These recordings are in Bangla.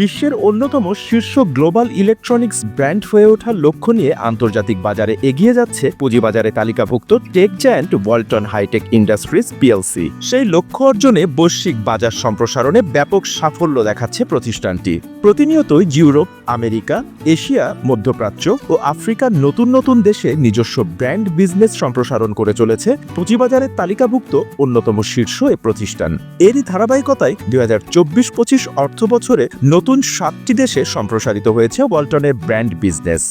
বিশ্বের অন্যতম শীর্ষ গ্লোবাল ইলেকট্রনিক্স ব্র্যান্ড হয়ে ওঠার লক্ষ্য নিয়ে আন্তর্জাতিক বাজারে এগিয়ে যাচ্ছে পুঁজিবাজারে তালিকাভুক্ত tech giant Walton hitech industries PLC. সেই লক্ষ্য অর্জনে বৈশ্বিক বাজার সম্প্রসারণে ব্যাপক সাফল্য দেখাচ্ছে প্রতিষ্ঠানটি। প্রতিনিয়তই ইউরোপ, আমেরিকা, এশিয়া, মধ্যপ্রাচ্য ও আফ্রিকার নতুন নতুন দেশে নিজস্ব ব্র্যান্ড বিজনেস সম্প্রসারণ করে চলেছে পুঁজিবাজারের তালিকাভুক্ত অন্যতম শীর্ষ এ প্রতিষ্ঠান। এরই ধারাবাহিকতায় 2024-25 অর্থ বছরে নতুন 7টি দেশে সম্প্রসারিত হয়েছে ওয়ালটনের brand business.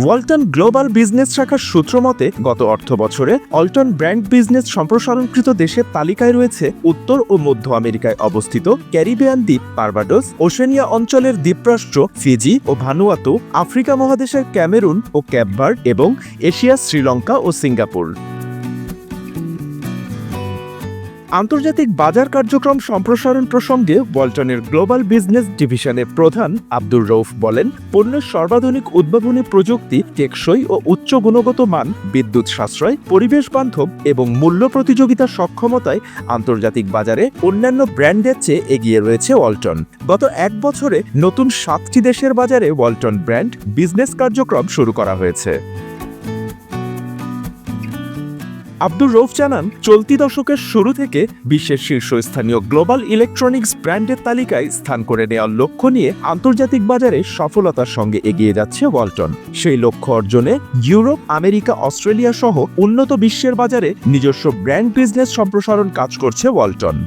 Walton global business শাখার সূত্র মতে গত অর্থ বছরে ওয়ালটন ব্র্যান্ড বিজনেস সম্প্রসারণকৃত দেশের তালিকায় রয়েছে উত্তর ও মধ্য আমেরিকায় অবস্থিত ক্যারিবিয়ান দ্বীপ বার্বাডোস, ওশেনিয়া অঞ্চলের দ্বীপরাষ্ট্র ফিজি ও ভানুয়াতু, আফ্রিকা মহাদেশের ক্যামেরুন ও ক্যাপ ভার্ড এবং এশিয়ার শ্রীলঙ্কা ও সিঙ্গাপুর। আন্তর্জাতিক বাজার কার্যক্রম সম্প্রসারণ প্রসঙ্গে ওয়ালটনের গ্লোবাল বিজনেস ডিভিশনের প্রধান আব্দুর রউফ বলেন, পণ্যের সর্বাধুনিক উদ্ভাবনী প্রযুক্তি, টেকসই ও উচ্চ গুণগত মান, বিদ্যুৎ সাশ্রয়, পরিবেশ বান্ধব এবং মূল্য প্রতিযোগিতা সক্ষমতায় আন্তর্জাতিক বাজারে অন্যান্য ব্র্যান্ডের চেয়ে এগিয়ে রয়েছে ওয়ালটন। গত এক বছরে নতুন 7টি দেশের বাজারে ওয়ালটন ব্র্যান্ড বিজনেস কার্যক্রম শুরু করা হয়েছে। আব্দুর রউফ জানান, চলতি দশকের শুরু থেকে বিশ্বের শীর্ষস্থানীয় গ্লোবাল ইলেকট্রনিক্স ব্র্যান্ডের তালিকায় স্থান করে নেওয়ার লক্ষ্য নিয়ে আন্তর্জাতিক বাজারে সফলতার সঙ্গে এগিয়ে যাচ্ছে ওয়ালটন। সেই লক্ষ্য অর্জনে ইউরোপ, আমেরিকা, অস্ট্রেলিয়া সহ উন্নত বিশ্বের বাজারে নিজস্ব ব্র্যান্ড বিজনেস সম্প্রসারণ কাজ করছে ওয়ালটন।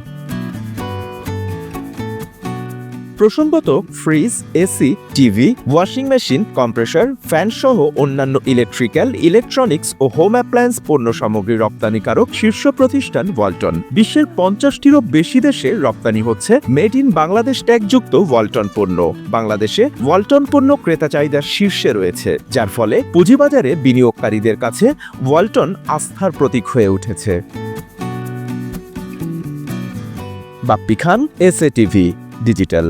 প্রসঙ্গত, fridge, AC, TV, washing machine, compressor, fan সহ অন্যান্য ইলেকট্রিক্যাল, ইলেকট্রনিক্স ও হোম অ্যাপ্লায়েন্স পণ্য সামগ্রী রপ্তানিকারক শীর্ষ প্রতিষ্ঠান ওয়ালটন। বিশ্বের 50টিরও বেশি দেশে রপ্তানি হচ্ছে মেড ইন বাংলাদেশ ট্যাগযুক্ত ওয়ালটন পণ্য। বাংলাদেশে ওয়ালটন পণ্য ক্রেতা চাহিদার শীর্ষে রয়েছে, যার ফলে পুঁজিবাজারে বিনিয়োগকারীদের কাছে ওয়ালটন আস্থার প্রতীক হয়ে উঠেছে। বাপ্পি খান, এসএ টিভি ডিজিটাল।